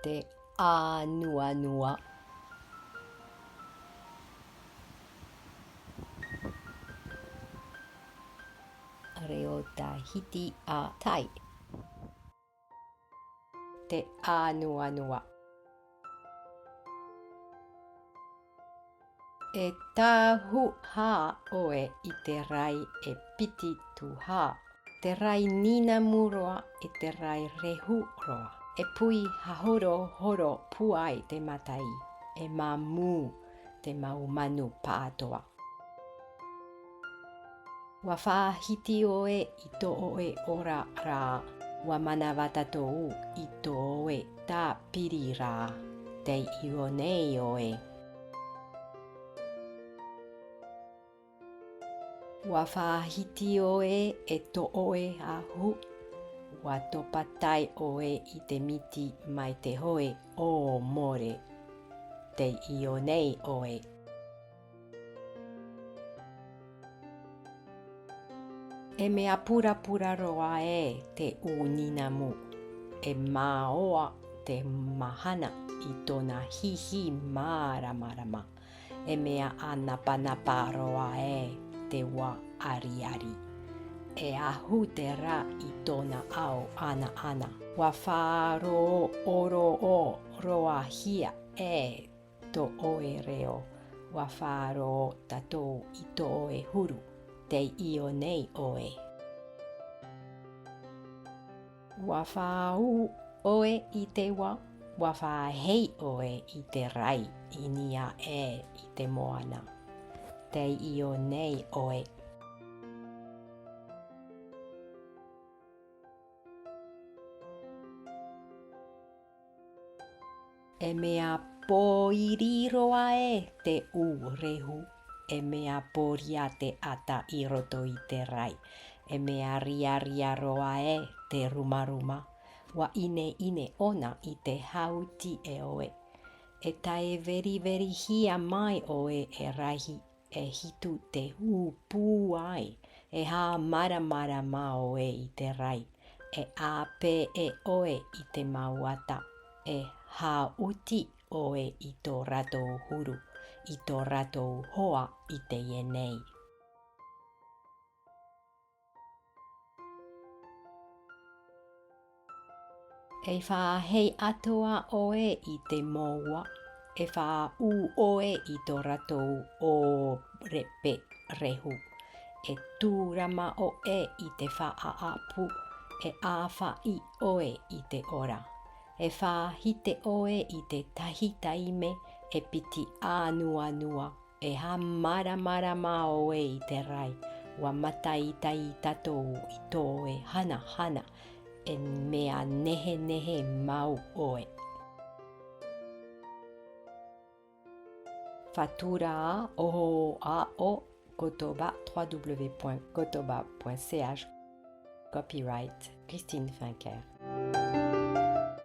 te ānuanua. Reo tahiti a tai. Te ānuanua. E tahu hā oe i te rai e piti tu hā. Te rai nina muroa i te rai rehu roa. E pui hahoro horo puai te matai. E mamu te maumanu pātoa. Wa whāhiti oe i tō oe ora rā. Wa manawata tōu i tō oe tā piri rā. Te io nei oe. Wa whāhiti oe e tō oe ahu. Wa topatai oe i te miti mai te hoe o more. Te io nei oe. E mea pura pura roa e te uninamu. E māoa te mahana i tōna hihi māramarama. E mea anapanapa roa e te wā ari ari. E ahu te rā i tōna ao ana ana. Wa whāro oro o roa hia e tō oe reo. Wa whāro tatou i tō oe huru. Te io nei oe. Wa whāu oe i te wā. Wa whāhei oe i te rai i nia e i te moana. Te io nei oe. E mea pōiriroa e te rehu. E mea pōria te ata i roto i te rai. E mea ria roa e te rumaruma. Wa ine ona i te hauti e oe. E tae veri hia mai oe e rahi. E hitu te pū ai. E hā maramara ma oe i te rai. E āpē e oe i te mauata. E hā uti oe i tō ratou huru. I tō ratou hoa i te ienei. E whāhei atoa oe i te moua. E whāu oe i tō ratou o repe rehu. E tūrama oe i te whaaapu. E āwha i oe i te ora. E whāhite oe i te tahi taime. E piti ānuanua. E ha maramara ma oe i te rai. Wa matai tai tatou i tō e hana hana. E mea nehe mau oe. Fatura oho a o Gotoba www.gotoba.ch. Copyright Christine Fincker.